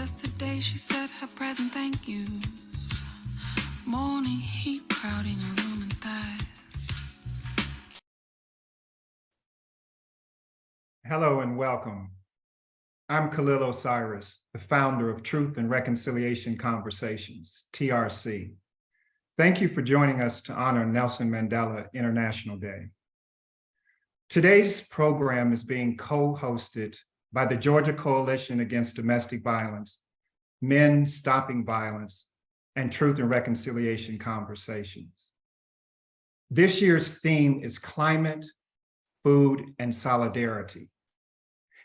Yesterday she said her present thank yous. Morning heat crowding her room and thighs. Hello and welcome. I'm Khalil Osiris, the founder of Truth and Reconciliation Conversations, TRC. Thank you for joining us to honor Nelson Mandela International Day. Today's program is being co-hosted by the Georgia Coalition Against Domestic Violence, Men Stopping Violence, and Truth and Reconciliation Conversations. This year's theme is climate, food, and solidarity.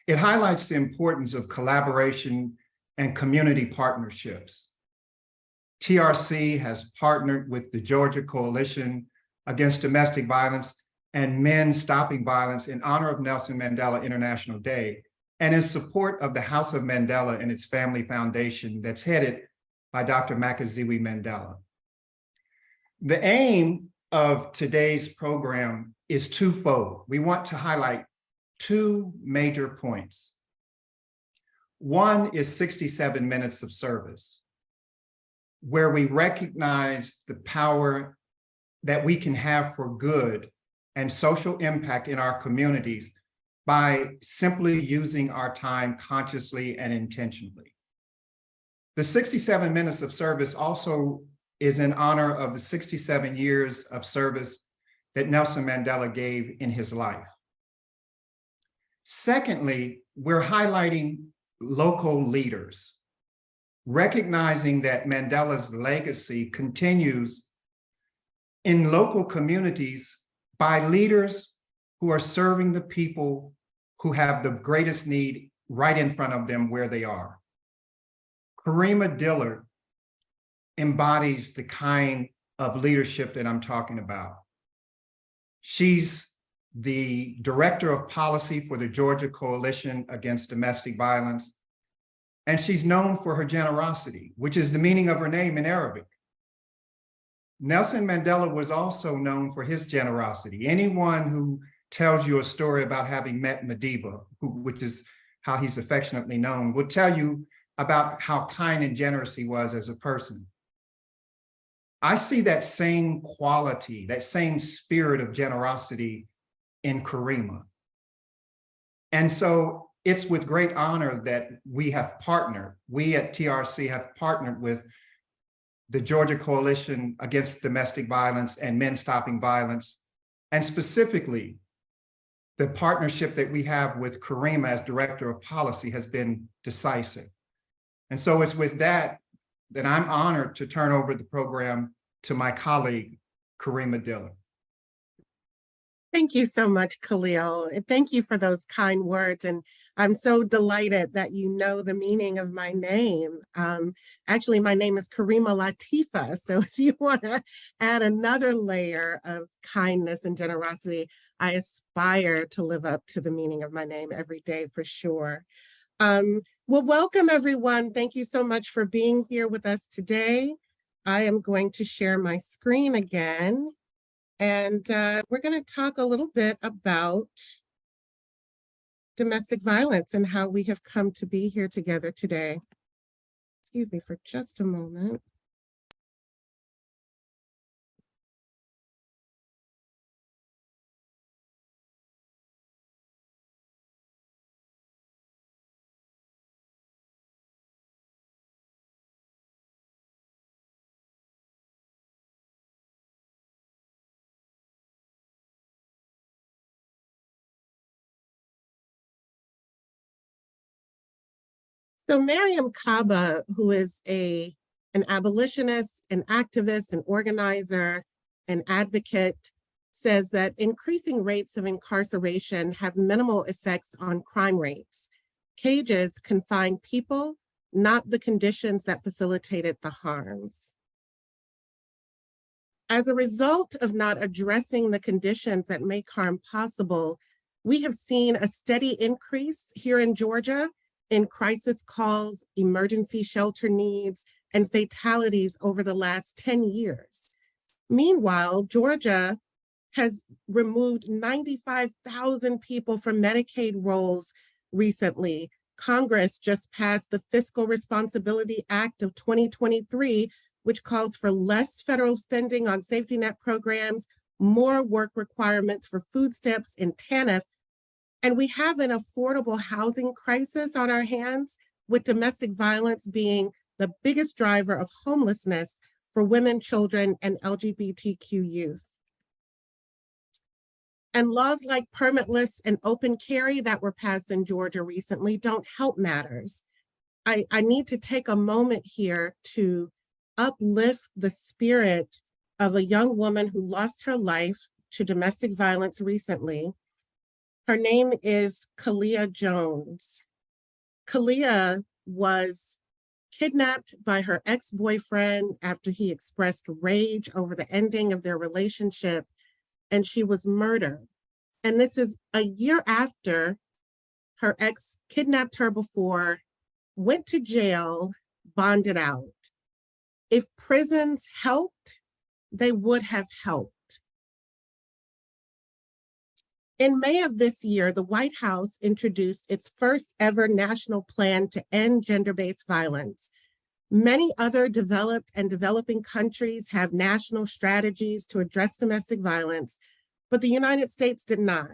It highlights the importance of collaboration and community partnerships. TRC has partnered with the Georgia Coalition Against Domestic Violence and Men Stopping Violence in honor of Nelson Mandela International Day and in support of the House of Mandela and its Family Foundation that's headed by Dr. Makaziwe Mandela. The aim of today's program is twofold. We want to highlight two major points. One is 67 minutes of service, where we recognize the power that we can have for good and social impact in our communities by simply using our time consciously and intentionally. The 67 minutes of service also is in honor of the 67 years of service that Nelson Mandela gave in his life. Secondly, we're highlighting local leaders, recognizing that Mandela's legacy continues in local communities by leaders who are serving the people who have the greatest need right in front of them where they are. Karima Dillard embodies the kind of leadership that I'm talking about. She's the Director of Policy for the Georgia Coalition Against Domestic Violence, and she's known for her generosity, which is the meaning of her name in Arabic. Nelson Mandela was also known for his generosity. Anyone who tells you a story about having met Madiba, which is how he's affectionately known, will tell you about how kind and generous he was as a person. I see that same quality, that same spirit of generosity in Karima. And so it's with great honor that we have partnered, we at TRC have partnered with the Georgia Coalition Against Domestic Violence and Men Stopping Violence, and specifically the partnership that we have with Karima as Director of Policy has been decisive. And so it's with that I'm honored to turn over the program to my colleague, Karima Dillard. Thank you so much, Khalil. And thank you for those kind words. And I'm so delighted that you know the meaning of my name. Actually, my name is Karima Latifa. So if you want to add another layer of kindness and generosity, I aspire to live up to the meaning of my name every day for sure. Well, welcome everyone. Thank you so much for being here with us today. I am going to share my screen again. And we're going to talk a little bit about domestic violence and how we have come to be here together today. Excuse me for just a moment. So Mariam Kaba, who is an abolitionist, an activist, an organizer, an advocate, says that increasing rates of incarceration have minimal effects on crime rates. Cages confine people, not the conditions that facilitated the harms. As a result of not addressing the conditions that make harm possible, we have seen a steady increase here in Georgia in crisis calls, emergency shelter needs, and fatalities over the last 10 years. Meanwhile, Georgia has removed 95,000 people from Medicaid rolls recently, Congress just passed the Fiscal Responsibility Act of 2023, which calls for less federal spending on safety net programs, more work requirements for food stamps and TANF, and we have an affordable housing crisis on our hands, with domestic violence being the biggest driver of homelessness for women, children, and LGBTQ youth. And laws like permitless and open carry that were passed in Georgia recently don't help matters. I need to take a moment here to uplift the spirit of a young woman who lost her life to domestic violence recently. Her name is Kalia Jones. Kalia was kidnapped by her ex-boyfriend after he expressed rage over the ending of their relationship, and she was murdered. And this is a year after her ex kidnapped her before, went to jail, bonded out. If prisons helped, they would have helped. In May of this year, the White House introduced its first ever national plan to end gender-based violence. Many other developed and developing countries have national strategies to address domestic violence, but the United States did not.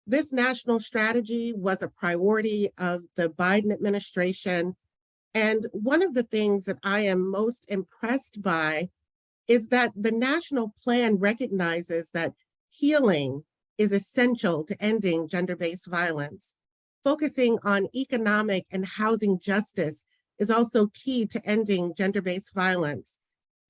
This national strategy was a priority of the Biden administration. And one of the things that I am most impressed by is that the national plan recognizes that healing is essential to ending gender-based violence. Focusing on economic and housing justice is also key to ending gender-based violence.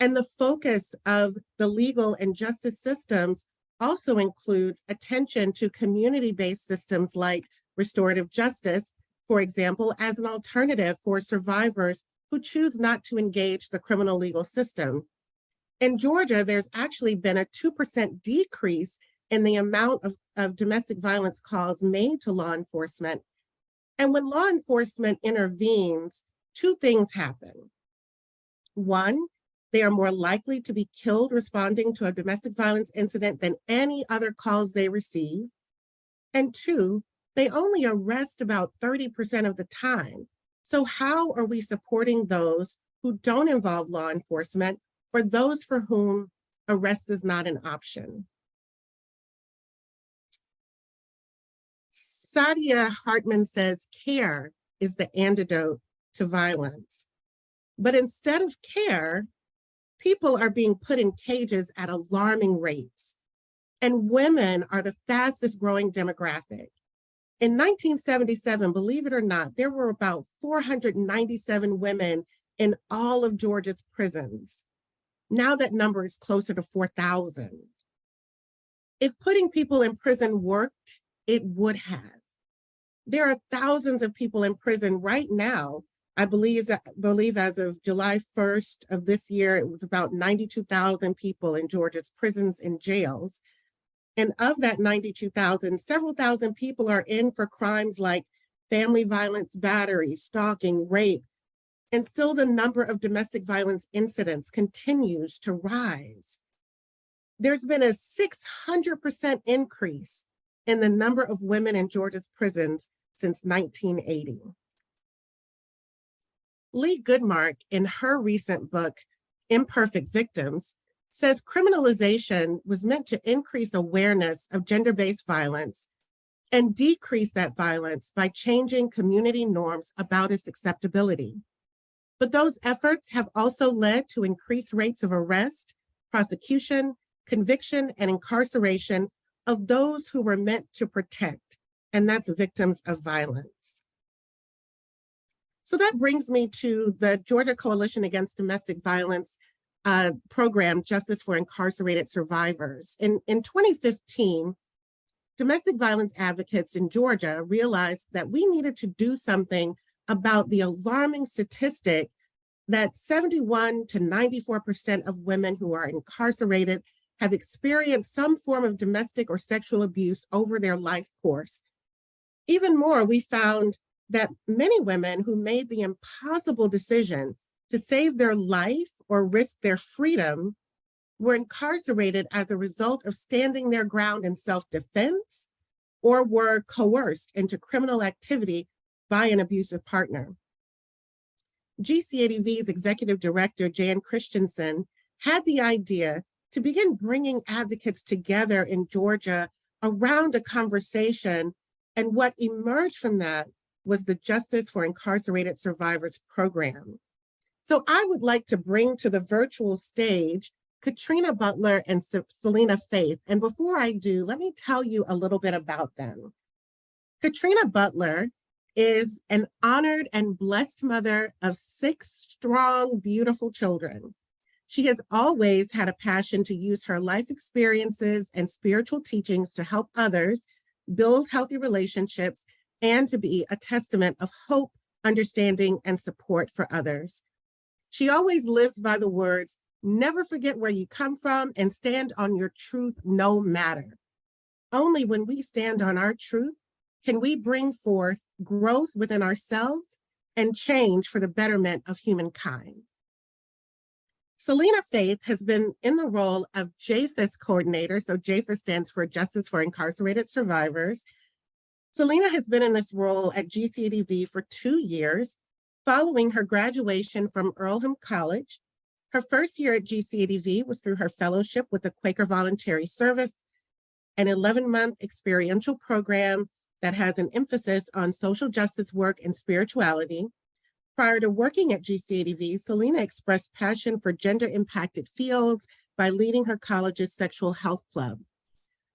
And the focus of the legal and justice systems also includes attention to community-based systems like restorative justice, for example, as an alternative for survivors who choose not to engage the criminal legal system. In Georgia, there's actually been a 2% decrease in the amount of domestic violence calls made to law enforcement. And when law enforcement intervenes, two things happen. One, they are more likely to be killed responding to a domestic violence incident than any other calls they receive. And two, they only arrest about 30% of the time. So how are we supporting those who don't involve law enforcement, or those for whom arrest is not an option? Sadia Hartman says care is the antidote to violence. But instead of care, people are being put in cages at alarming rates. And women are the fastest growing demographic. In 1977, believe it or not, there were about 497 women in all of Georgia's prisons. Now that number is closer to 4,000. If putting people in prison worked, it would have. There are thousands of people in prison right now. I believe as of July 1st of this year, it was about 92,000 people in Georgia's prisons and jails. And of that 92,000, several thousand people are in for crimes like family violence, battery, stalking, rape. And still the number of domestic violence incidents continues to rise. There's been a 600% increase in the number of women in Georgia's prisons since 1980. Lee Goodmark, in her recent book, Imperfect Victims, says criminalization was meant to increase awareness of gender-based violence and decrease that violence by changing community norms about its acceptability. But those efforts have also led to increased rates of arrest, prosecution, conviction, and incarceration of those who were meant to protect, and that's victims of violence. So that brings me to the Georgia Coalition Against Domestic Violence program, Justice for Incarcerated Survivors. In 2015, domestic violence advocates in Georgia realized that we needed to do something about the alarming statistic that 71 to 94% of women who are incarcerated have experienced some form of domestic or sexual abuse over their life course. Even more, we found that many women who made the impossible decision to save their life or risk their freedom were incarcerated as a result of standing their ground in self-defense or were coerced into criminal activity by an abusive partner. GCADV's executive director, Jan Christensen, had the idea to begin bringing advocates together in Georgia around a conversation, and what emerged from that was the Justice for Incarcerated Survivors program. So I would like to bring to the virtual stage Katrina Butler and Selena Faith. And before I do, let me tell you a little bit about them. Katrina Butler is an honored and blessed mother of 6 strong, beautiful children. She has always had a passion to use her life experiences and spiritual teachings to help others build healthy relationships and to be a testament of hope, understanding, and support for others. She always lives by the words, never forget where you come from and stand on your truth no matter. Only when we stand on our truth can we bring forth growth within ourselves and change for the betterment of humankind. Selena Faith has been in the role of JFIS coordinator. So JFIS stands for Justice for Incarcerated Survivors. Selena has been in this role at GCADV for 2 years, following her graduation from Earlham College. Her first year at GCADV was through her fellowship with the Quaker Voluntary Service, an 11-month experiential program that has an emphasis on social justice work and spirituality. Prior to working at GCADV, Selena expressed passion for gender-impacted fields by leading her college's sexual health club.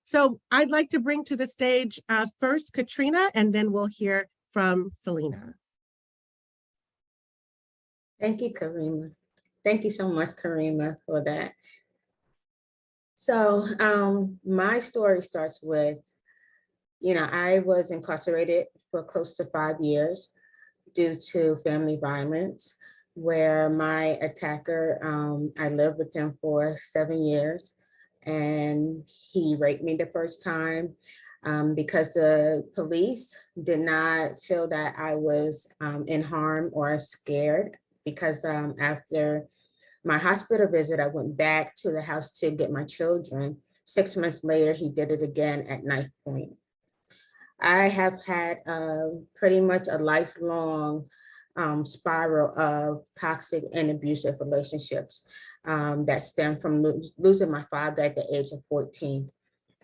So I'd like to bring to the stage first Katrina, and then we'll hear from Selena. Thank you, Karima. Thank you so much, Karima, for that. So my story starts with, I was incarcerated for close to 5 years due to family violence, where my attacker, I lived with him for 7 years, and he raped me the first time because the police did not feel that I was in harm or scared, because after my hospital visit, I went back to the house to get my children. 6 months later, he did it again at knife point. I have had pretty much a lifelong spiral of toxic and abusive relationships that stem from losing my father at the age of 14.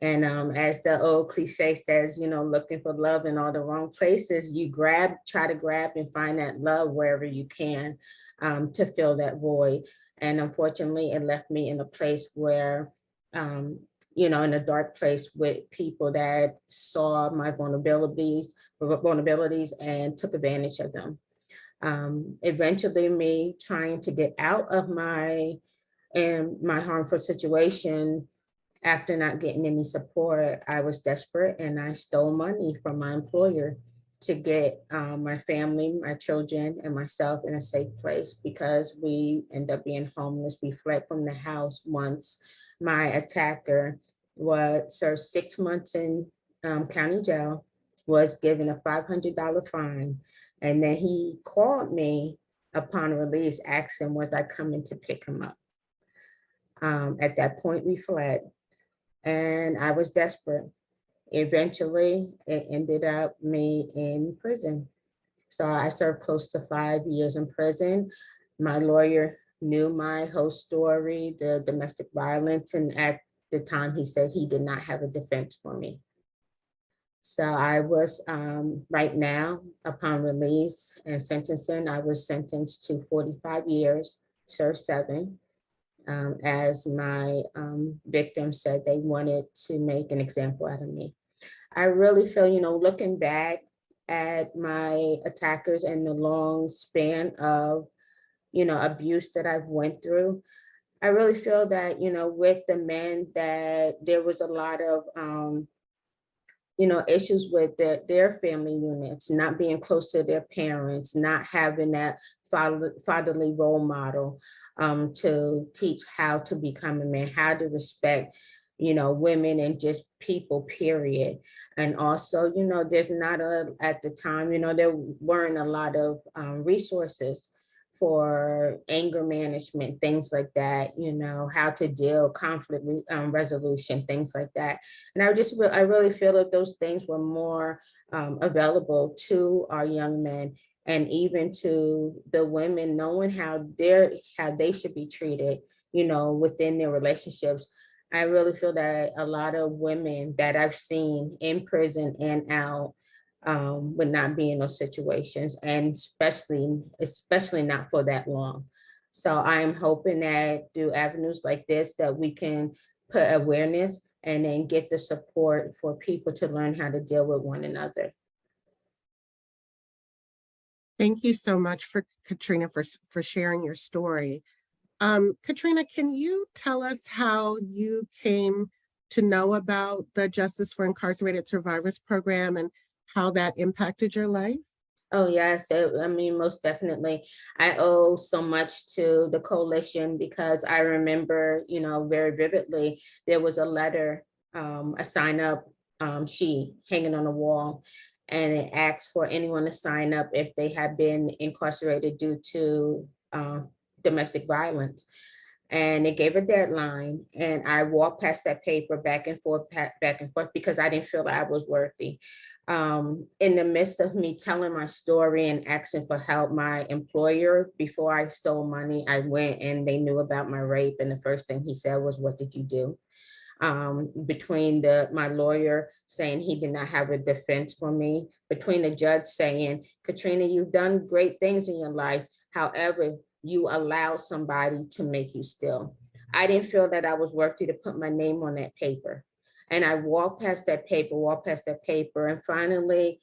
And as the old cliche says, looking for love in all the wrong places, you try to grab and find that love wherever you can to fill that void. And unfortunately, it left me in a place where in a dark place with people that saw my vulnerabilities and took advantage of them. Eventually, me trying to get out of my harmful situation, after not getting any support, I was desperate and I stole money from my employer to get my family, my children, and myself in a safe place, because we ended up being homeless. We fled from the house once my attacker was served 6 months in county jail, was given a $500 fine, and then he called me upon release, asking was I coming to pick him up. At that point, we fled, and I was desperate. Eventually, it ended up me in prison. So I served close to 5 years in prison. My lawyer knew my whole story, the domestic violence, and at the time he said he did not have a defense for me. So I was, right now, upon release and sentencing, I was sentenced to 45 years, served 7. As my victim said, they wanted to make an example out of me. I really feel, looking back at my attackers and the long span of, abuse that I've went through, I really feel that, with the men, that there was a lot of, issues with their family units, not being close to their parents, not having that fatherly role model to teach how to become a man, how to respect, women and just people, period. And also, there's not at the time, there weren't a lot of resources for anger management, things like that, you know, how to deal conflict resolution, things like that. And I really feel that those things were more available to our young men, and even to the women, knowing how they should be treated, you know, within their relationships. I really feel that a lot of women that I've seen in prison and out would not be in those situations, and especially not for that long. So I'm hoping that through avenues like this, that we can put awareness and then get the support for people to learn how to deal with one another. Thank you so much for Katrina for sharing your story. Katrina, can you tell us how you came to know about the Justice for Incarcerated Survivors program and how that impacted your life? Oh, yes. I mean, most definitely. I owe so much to the coalition, because I remember, you know, very vividly, there was a letter, a sign up sheet hanging on the wall, and it asked for anyone to sign up if they had been incarcerated due to domestic violence. And it gave a deadline, and I walked past that paper back and forth, because I didn't feel that I was worthy. In the midst of me telling my story and asking for help, my employer, before I stole money, I went and they knew about my rape. And the first thing he said was, "What did you do?" Between my lawyer saying he did not have a defense for me, between the judge saying, "Katrina, you've done great things in your life. However, you allow somebody to make you steal." I didn't feel that I was worthy to put my name on that paper. And I walked past that paper, and finally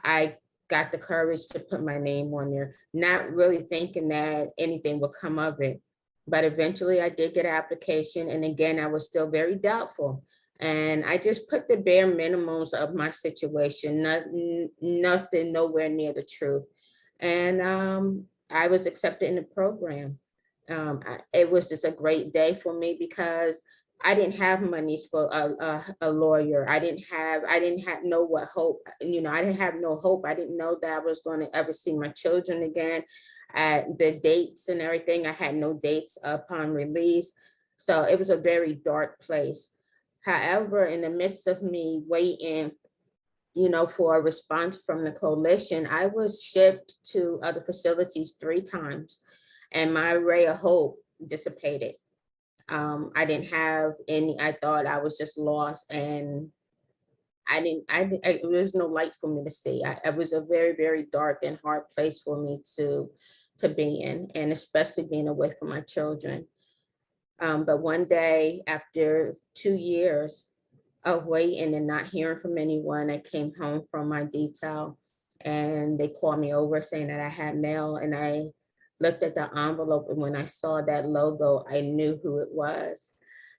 I got the courage to put my name on there, not really thinking that anything would come of it. But eventually I did get an application. And again, I was still very doubtful. And I just put the bare minimums of my situation, nothing nowhere near the truth. And I was accepted in the program. It was just a great day for me, because I didn't have monies for a lawyer. I didn't have know what hope, you know, I didn't have no hope. I didn't know that I was going to ever see my children again. The dates and everything, I had no dates upon release. So it was a very dark place. However, in the midst of me waiting, you know, for a response from the coalition, I was shipped to other facilities 3 times, and my ray of hope dissipated. I didn't have any, I thought I was just lost, and there was no light for me to see. It was a very, very dark and hard place for me to be in, and especially being away from my children. But one day, after 2 years of waiting and not hearing from anyone, I came home from my detail, and they called me over saying that I had mail, and I looked at the envelope, and when I saw that logo, I knew who it was.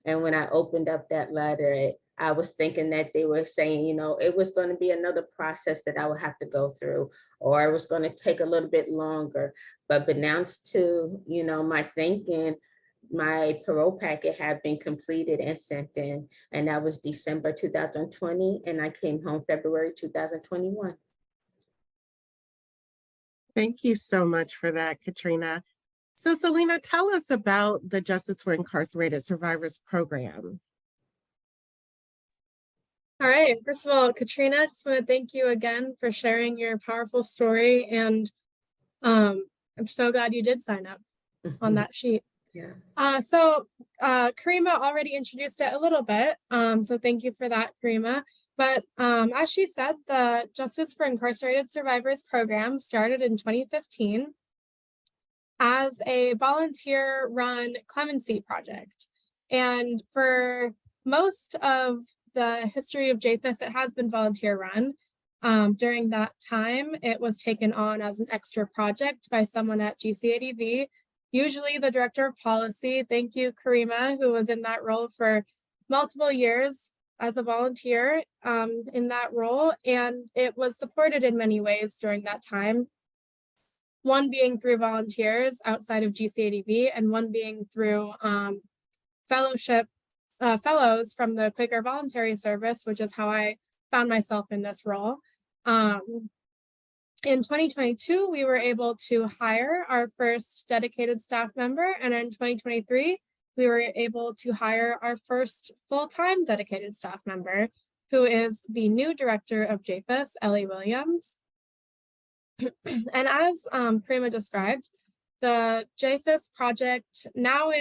And when I opened up that letter, I was thinking that they were saying, you know, it was going to be another process that I would have to go through, or it was going to take a little bit longer. But announced to, you know, my thinking, my parole packet had been completed and sent in, and that was December 2020, and I came home February 2021. Thank you so much for that, Katrina. So Selena, tell us about the Justice for Incarcerated Survivors program. All right, first of all, Katrina, I just want to thank you again for sharing your powerful story, and I'm so glad you did sign up on that sheet. Yeah. So Karima already introduced it a little bit, so thank you for that, Karima. But as she said, the Justice for Incarcerated Survivors program started in 2015 as a volunteer-run clemency project. And for most of the history of JFIS, it has been volunteer-run. During that time, it was taken on as an extra project by someone at GCADV, usually the director of policy. Thank you, Karima, who was in that role for multiple years as a volunteer in that role. And it was supported in many ways during that time. One being through volunteers outside of GCADV, and one being through fellows from the Quaker Voluntary Service, which is how I found myself in this role. In 2022, we were able to hire our first dedicated staff member, and in 2023, we were able to hire our first full-time dedicated staff member, who is the new director of JFIS, Ellie Williams. And as Prima described, the JFIS project now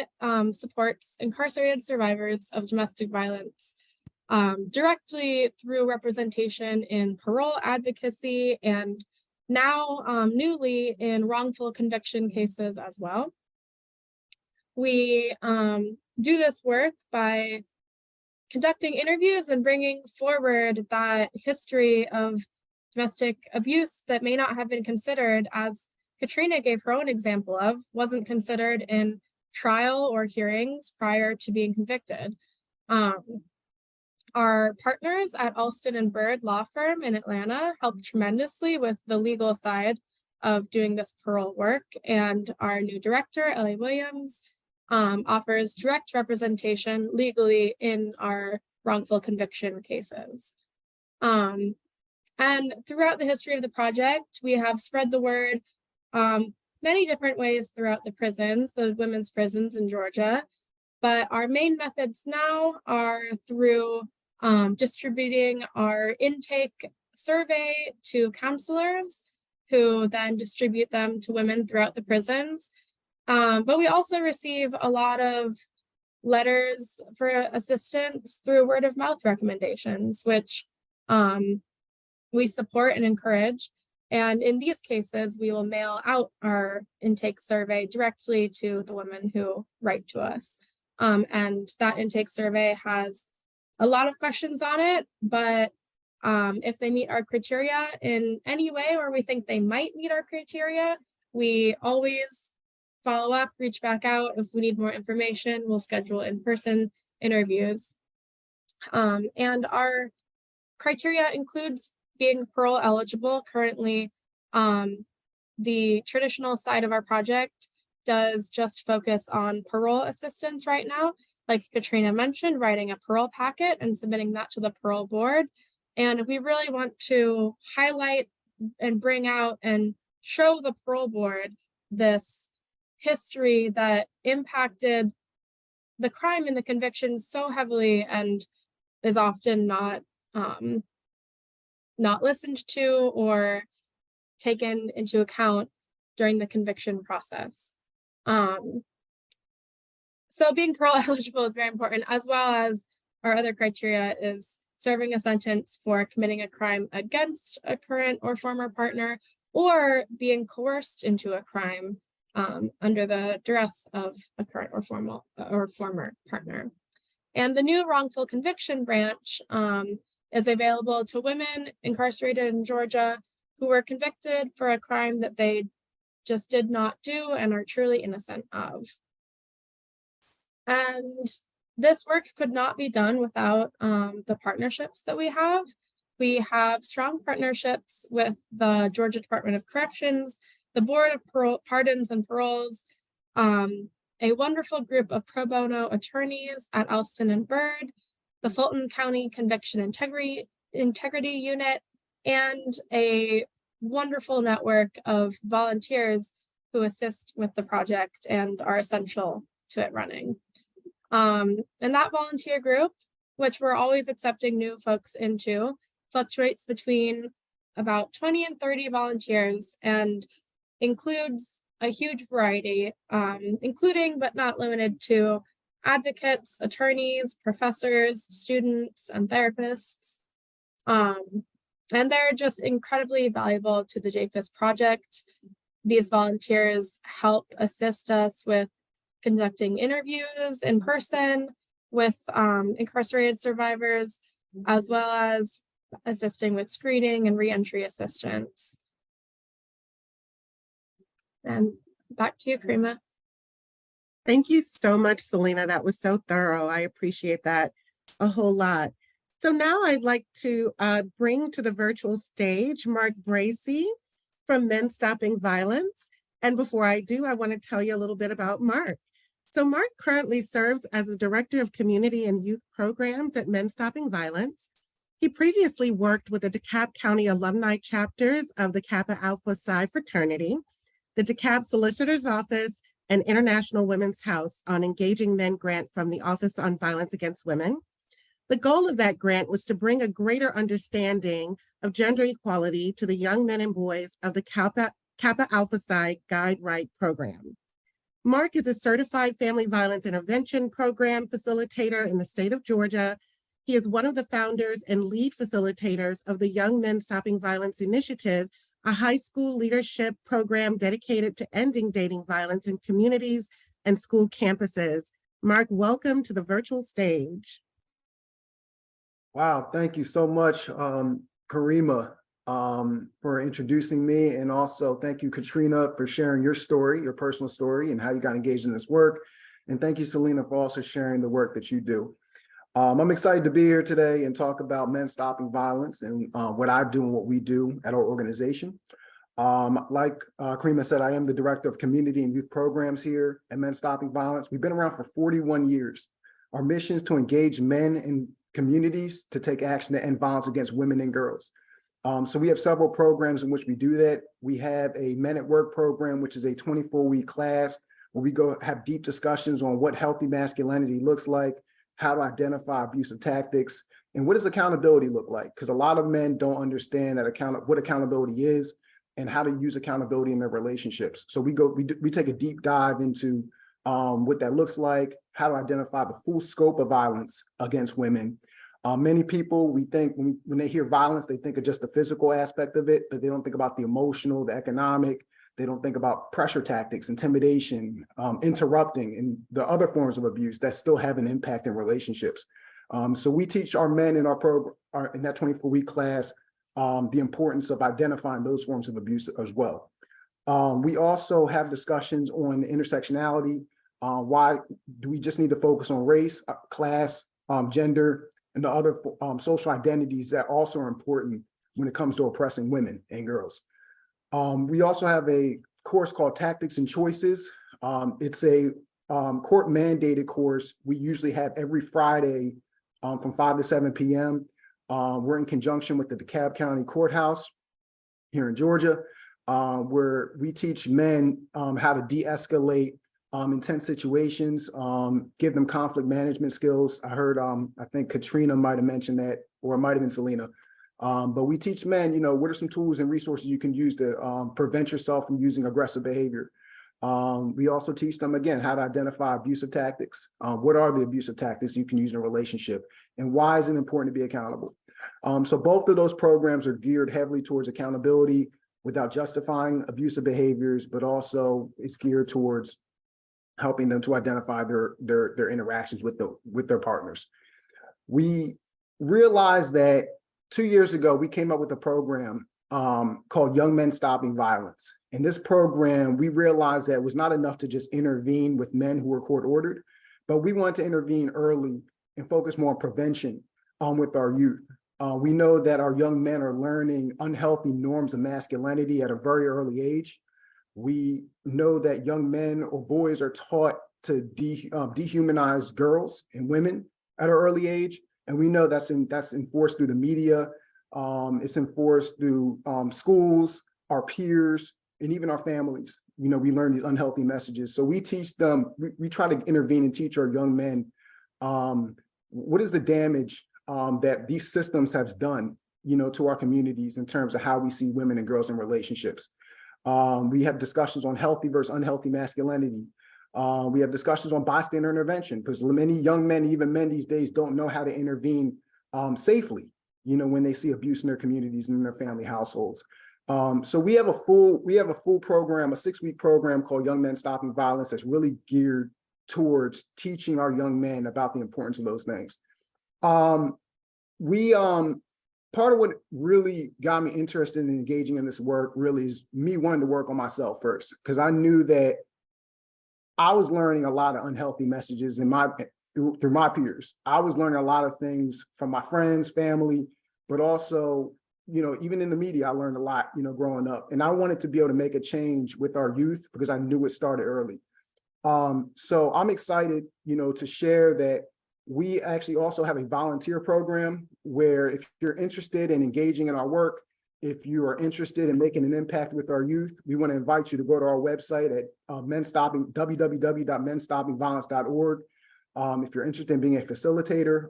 supports incarcerated survivors of domestic violence directly through representation in parole advocacy and now newly in wrongful conviction cases as well. We do this work by conducting interviews and bringing forward that history of domestic abuse that may not have been considered, as Katrina gave her own example of, wasn't considered in trial or hearings prior to being convicted. Our partners at Alston and Bird Law Firm in Atlanta helped tremendously with the legal side of doing this parole work, and our new director, Ellie Williams, offers direct representation legally in our wrongful conviction cases. And throughout the history of the project, we have spread the word many different ways throughout the prisons, the women's prisons in Georgia. But our main methods now are through distributing our intake survey to counselors, who then distribute them to women throughout the prisons. But we also receive a lot of letters for assistance through word of mouth recommendations, which we support and encourage. And in these cases, we will mail out our intake survey directly to the women who write to us. And that intake survey has a lot of questions on it, but if they meet our criteria in any way, or we think they might meet our criteria, we always follow up, reach back out. If we need more information, we'll schedule in-person interviews. And our criteria includes being parole eligible. Currently, the traditional side of our project does just focus on parole assistance right now. Like Katrina mentioned, writing a parole packet and submitting that to the parole board. And we really want to highlight and bring out and show the parole board this history that impacted the crime and the conviction so heavily and is often not listened to or taken into account during the conviction process. So being parole eligible is very important, as well as our other criteria is serving a sentence for committing a crime against a current or former partner, or being coerced into a crime under the duress of a current or former partner. And the new wrongful conviction branch is available to women incarcerated in Georgia who were convicted for a crime that they just did not do and are truly innocent of. And this work could not be done without the partnerships that we have. We have strong partnerships with the Georgia Department of Corrections, the Board of Pardons and Paroles, a wonderful group of pro bono attorneys at Alston and Bird, the Fulton County Conviction Integrity Unit, and a wonderful network of volunteers who assist with the project and are essential to it running. And that volunteer group, which we're always accepting new folks into, fluctuates between about 20 and 30 volunteers and includes a huge variety, including but not limited to advocates, attorneys, professors, students, and therapists. And they're just incredibly valuable to the JFIS project. These volunteers help assist us with conducting interviews in person with incarcerated survivors, as well as assisting with screening and reentry assistance. And back to you, Karima. Thank you so much, Selena. That was so thorough. I appreciate that a whole lot. So now I'd like to bring to the virtual stage Mark Bracey from Men Stopping Violence. And before I do, I want to tell you a little bit about Mark. So Mark currently serves as the Director of Community and Youth Programs at Men Stopping Violence. He previously worked with the DeKalb County alumni chapters of the Kappa Alpha Psi fraternity, the DeKalb Solicitor's Office, and International Women's House on Engaging Men grant from the Office on Violence Against Women. The goal of that grant was to bring a greater understanding of gender equality to the young men and boys of the Kappa Alpha Psi Guide Right program. Mark is a certified family violence intervention program facilitator in the state of Georgia. He is one of the founders and lead facilitators of the Young Men Stopping Violence Initiative, a high school leadership program dedicated to ending dating violence in communities and school campuses. Mark, welcome to the virtual stage. Wow, thank you so much, Karima, for introducing me. And also thank you, Katrina, for sharing your story, your personal story, and how you got engaged in this work. And thank you, Selena, for also sharing the work that you do. I'm excited to be here today and talk about men stopping violence and what I do and what we do at our organization. Like Karima said, I am the director of community and youth programs here at Men Stopping Violence. We've been around for 41 years. Our mission is to engage men in communities to take action to end violence against women and girls. So we have several programs in which we do that. We have a Men at Work program, which is a 24-week class where we go have deep discussions on what healthy masculinity looks like, how to identify abusive tactics, and what does accountability look like? Because a lot of men don't understand that what accountability is and how to use accountability in their relationships. So we take a deep dive into what that looks like, how to identify the full scope of violence against women. Many people, we think when they hear violence, they think of just the physical aspect of it, but they don't think about the emotional, the economic. They don't think about pressure tactics, intimidation, interrupting, and the other forms of abuse that still have an impact in relationships. So we teach our men in our program, in that 24-week class, the importance of identifying those forms of abuse as well. We also have discussions on intersectionality. Why do we just need to focus on race, class, gender, and the other social identities that also are important when it comes to oppressing women and girls. We also have a course called Tactics and Choices. It's a court mandated course we usually have every Friday from 5 to 7 p.m. We're in conjunction with the DeKalb County Courthouse here in Georgia, where we teach men how to de-escalate intense situations, give them conflict management skills. I heard, I think Katrina might have mentioned that, or it might have been Selena. But we teach men, what are some tools and resources you can use to prevent yourself from using aggressive behavior. We also teach them, again, how to identify abusive tactics. What are the abusive tactics you can use in a relationship? And why is it important to be accountable? So both of those programs are geared heavily towards accountability without justifying abusive behaviors, but also it's geared towards helping them to identify their interactions with their partners. We realized that 2 years ago, we came up with a program called Young Men Stopping Violence. In this program, we realized that it was not enough to just intervene with men who were court ordered, but we wanted to intervene early and focus more on prevention with our youth. We know that our young men are learning unhealthy norms of masculinity at a very early age. We know that young men or boys are taught to dehumanize girls and women at an early age. And we know that's enforced through the media. It's enforced through schools, our peers, and even our families. We learn these unhealthy messages. So we teach them, we try to intervene and teach our young men what is the damage that these systems have done, to our communities in terms of how we see women and girls in relationships. We have discussions on healthy versus unhealthy masculinity. We have discussions on bystander intervention because many young men, even men these days, don't know how to intervene safely, when they see abuse in their communities and in their family households. So we have a full program, a 6-week program called Young Men Stopping Violence that's really geared towards teaching our young men about the importance of those things. Part of what really got me interested in engaging in this work really is me wanting to work on myself first, because I knew that I was learning a lot of unhealthy messages through my peers. I was learning a lot of things from my friends, family, but also, even in the media, I learned a lot, growing up. And I wanted to be able to make a change with our youth because I knew it started early. So I'm excited, to share that We actually also have a volunteer program where if you're interested in engaging in our work, if you are interested in making an impact with our youth, we want to invite you to go to our website at www.menstoppingviolence.org. If you're interested in being a facilitator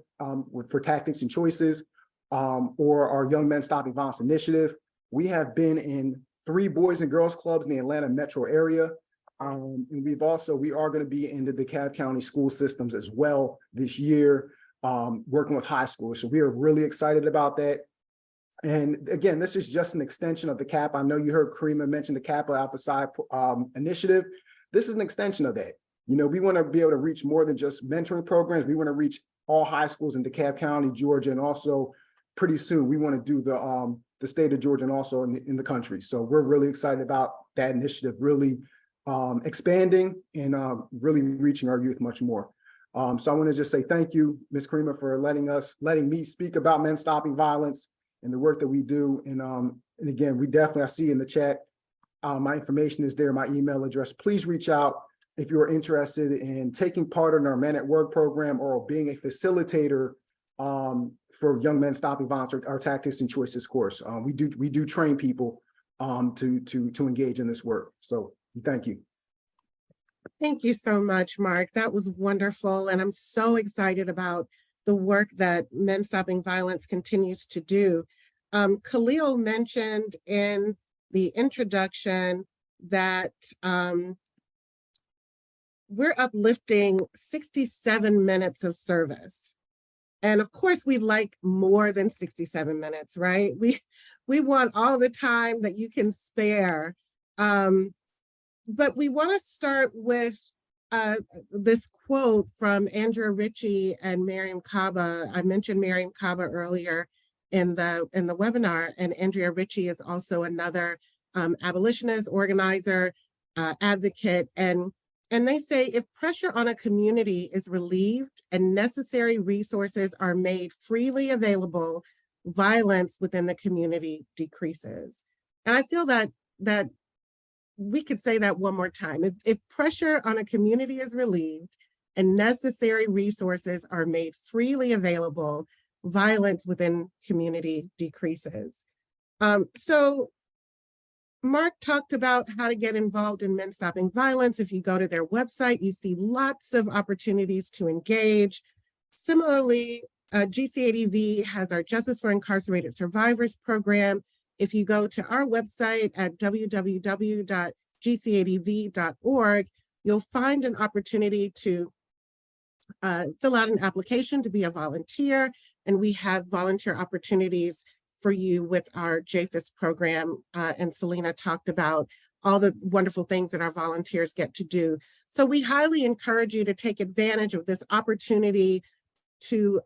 for tactics and choices, or our Young Men Stopping Violence initiative. We have been in 3 boys and girls clubs in the Atlanta metro area. And we are going to be in the DeKalb County school systems as well this year, working with high schools. So we are really excited about that. And again, this is just an extension of the CAP. I know you heard Karima mention the Kappa Alpha Psi initiative. This is an extension of that. You know, we want to be able to reach more than just mentoring programs. We want to reach all high schools in DeKalb County, Georgia, and also pretty soon we want to do the state of Georgia and also in the country. So we're really excited about that initiative, really expanding and really reaching our youth much more. So I want to just say thank you, Ms. Karima, for letting me speak about Men Stopping Violence and the work that we do. And again, I see in the chat, my information is there, my email address. Please reach out if you're interested in taking part in our Men at Work program or being a facilitator for Young Men Stopping Violence, our Tactics and Choices course. We do train people to engage in this work. So thank you. Thank you so much, Mark. That was wonderful. And I'm so excited about the work that Men Stopping Violence continues to do. Khalil mentioned in the introduction that we're uplifting 67 minutes of service. And of course, we'd like more than 67 minutes, right? We want all the time that you can spare. But we want to start with this quote from Andrea Ritchie and Miriam Kaba. I mentioned Miriam Kaba earlier in the webinar, and Andrea Ritchie is also another abolitionist, organizer, advocate, and they say, if pressure on a community is relieved and necessary resources are made freely available, violence within the community decreases. And I feel that we could say that one more time. If pressure on a community is relieved and necessary resources are made freely available, violence within community decreases. So Mark talked about how to get involved in Men Stopping Violence. If you go to their website, you see lots of opportunities to engage. Similarly, GCADV has our Justice for Incarcerated Survivors program. If you go to our website at www.gcadv.org, you'll find an opportunity to fill out an application to be a volunteer, and we have volunteer opportunities for you with our JFIS program, and Selena talked about all the wonderful things that our volunteers get to do. So we highly encourage you to take advantage of this opportunity to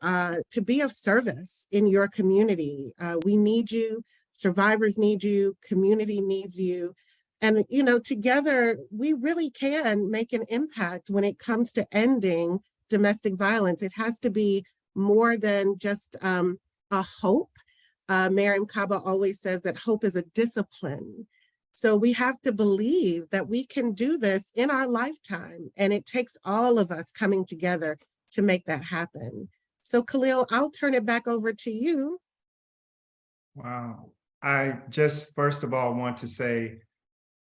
be of service in your community. We need you, survivors need you, community needs you. And you know, together, we really can make an impact when it comes to ending domestic violence. It has to be more than just a hope. Miriam Kaba always says that hope is a discipline. So we have to believe that we can do this in our lifetime, and it takes all of us coming together to make that happen. So Khalil, I'll turn it back over to you. Wow. I just, first of all, want to say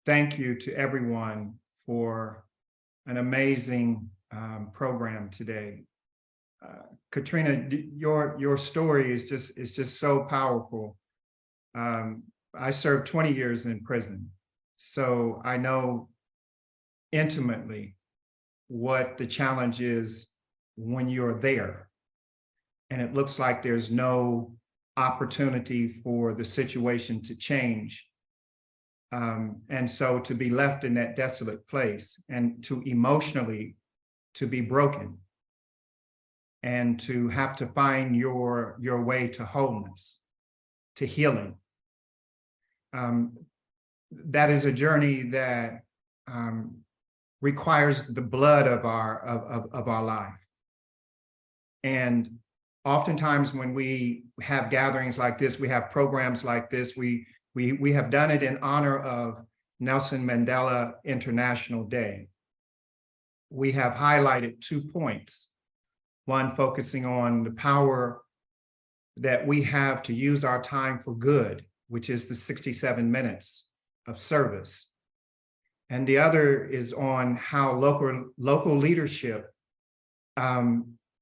thank you to everyone for an amazing program today. Katrina, your story is just so powerful. I served 20 years in prison, so I know intimately what the challenge is when you're there, and it looks like there's no opportunity for the situation to change. And so to be left in that desolate place and to emotionally to be broken, and to have to find your way to wholeness, to healing. That is a journey that requires the blood of our life. And oftentimes when we have gatherings like this, we have programs like this, we have done it in honor of Nelson Mandela International Day. We have highlighted 2 points. one focusing on the power that we have to use our time for good, which is the 67 minutes of service. And the other is on how local leadership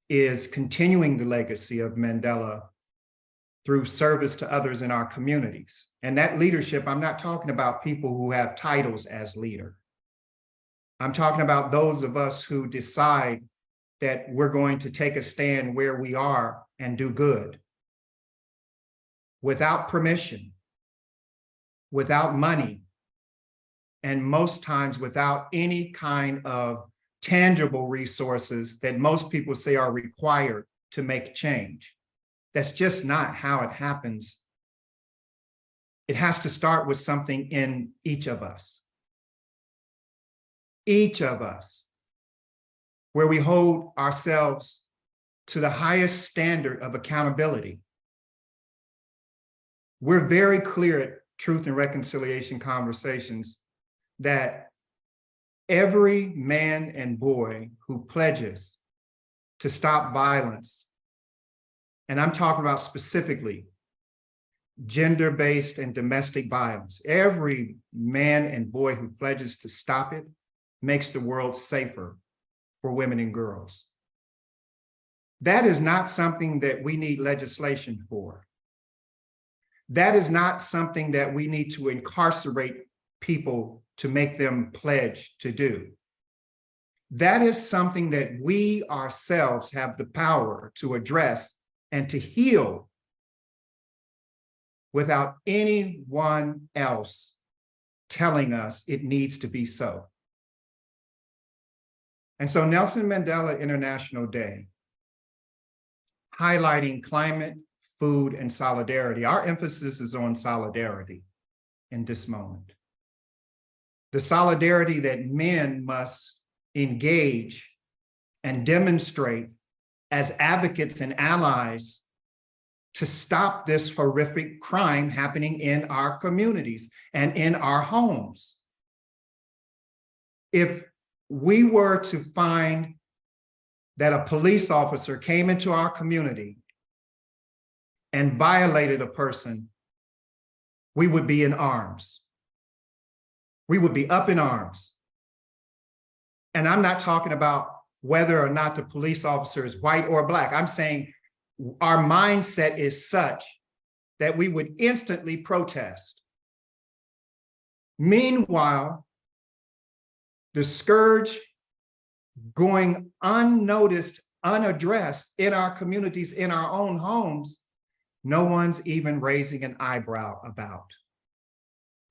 is continuing the legacy of Mandela through service to others in our communities. And that leadership, I'm not talking about people who have titles as leader. I'm talking about those of us who decide that we're going to take a stand where we are and do good without permission, without money, and most times without any kind of tangible resources that most people say are required to make change. That's just not how it happens. It has to start with something in each of us. Each of us, where we hold ourselves to the highest standard of accountability. We're very clear at Truth and Reconciliation Conversations that every man and boy who pledges to stop violence, and I'm talking about specifically gender-based and domestic violence, every man and boy who pledges to stop it makes the world safer for women and girls. That is not something that we need legislation for. That is not something that we need to incarcerate people to make them pledge to do. That is something that we ourselves have the power to address and to heal without anyone else telling us it needs to be so. And so Nelson Mandela International Day, highlighting climate, food, and solidarity. Our emphasis is on solidarity in this moment. The solidarity that men must engage and demonstrate as advocates and allies to stop this horrific crime happening in our communities and in our homes. If we were to find that a police officer came into our community and violated a person, we would be in arms. We would be up in arms. And I'm not talking about whether or not the police officer is white or black. I'm saying our mindset is such that we would instantly protest. Meanwhile, the scourge going unnoticed, unaddressed in our communities, in our own homes, no one's even raising an eyebrow about.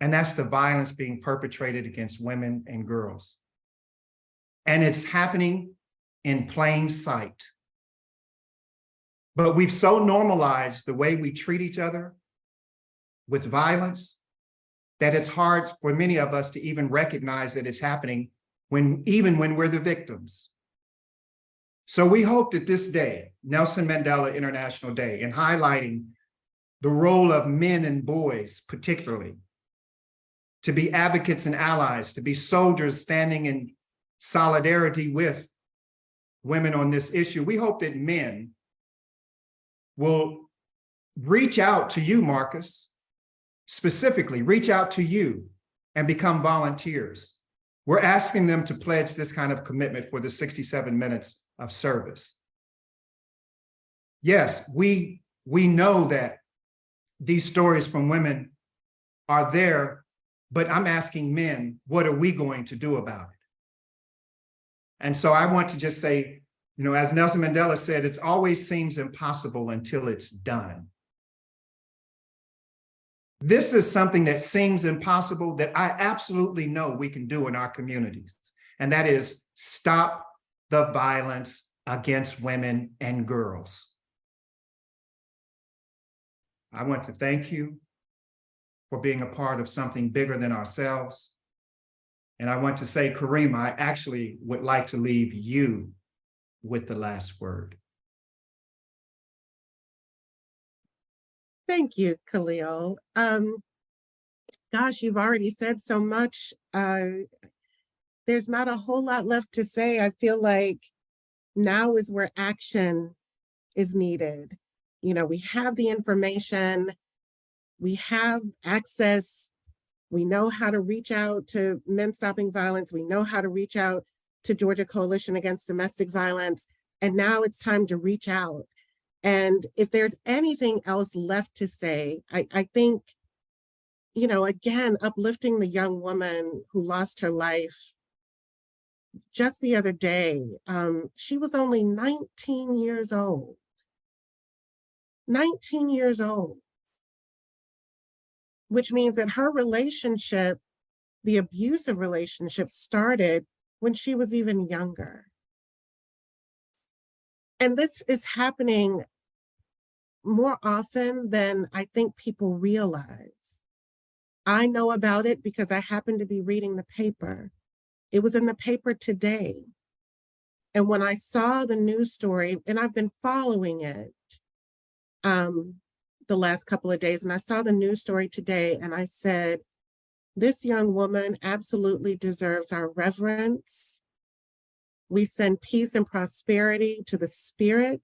And that's the violence being perpetrated against women and girls. And it's happening in plain sight. But we've so normalized the way we treat each other with violence that it's hard for many of us to even recognize that it's happening even when we're the victims. So we hope that this day, Nelson Mandela International Day, in highlighting the role of men and boys particularly, to be advocates and allies, to be soldiers standing in solidarity with women on this issue, we hope that men will reach out to you, Marcus, specifically reach out to you and become volunteers. We're asking them to pledge this kind of commitment for the 67 minutes of service. Yes, we know that these stories from women are there, but I'm asking men, what are we going to do about it? And so I want to just say, as Nelson Mandela said, it always seems impossible until it's done. This is something that seems impossible that I absolutely know we can do in our communities, and that is stop the violence against women and girls. I want to thank you for being a part of something bigger than ourselves. And I want to say, Karima, I actually would like to leave you with the last word. Thank you, Khalil. Gosh, you've already said so much. There's not a whole lot left to say. I feel like Now is where action is needed. You know, we have the information, we have access, we know how to reach out to Men Stopping Violence, we know how to reach out to Georgia Coalition Against Domestic Violence, and now it's time to reach out. And if there's anything else left to say, I think, you know, again, uplifting the young woman who lost her life just the other day. She was only 19 years old. 19 years old, which means that her relationship, the abusive relationship, started when she was even younger. And this is happening more often than I think people realize. I know about it because I happen to be reading the paper. It was in the paper today. And when I saw the news story, and I've been following it the last couple of days, and I saw the news story today, and I said, this young woman absolutely deserves our reverence. We send peace and prosperity to the spirit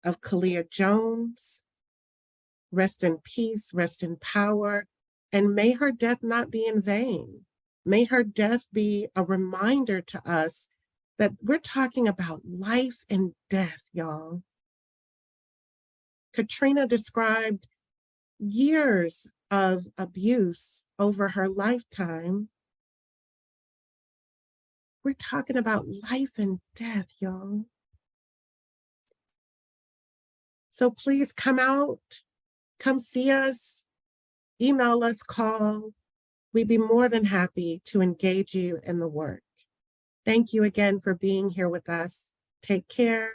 of Kalia Jones. Rest in peace, rest in power, and may her death not be in vain. May her death be a reminder to us that we're talking about life and death, y'all. Katrina described years of abuse over her lifetime. We're talking about life and death, y'all. So please come out, come see us, email us, call. We'd be more than happy to engage you in the work. Thank you again for being here with us. Take care.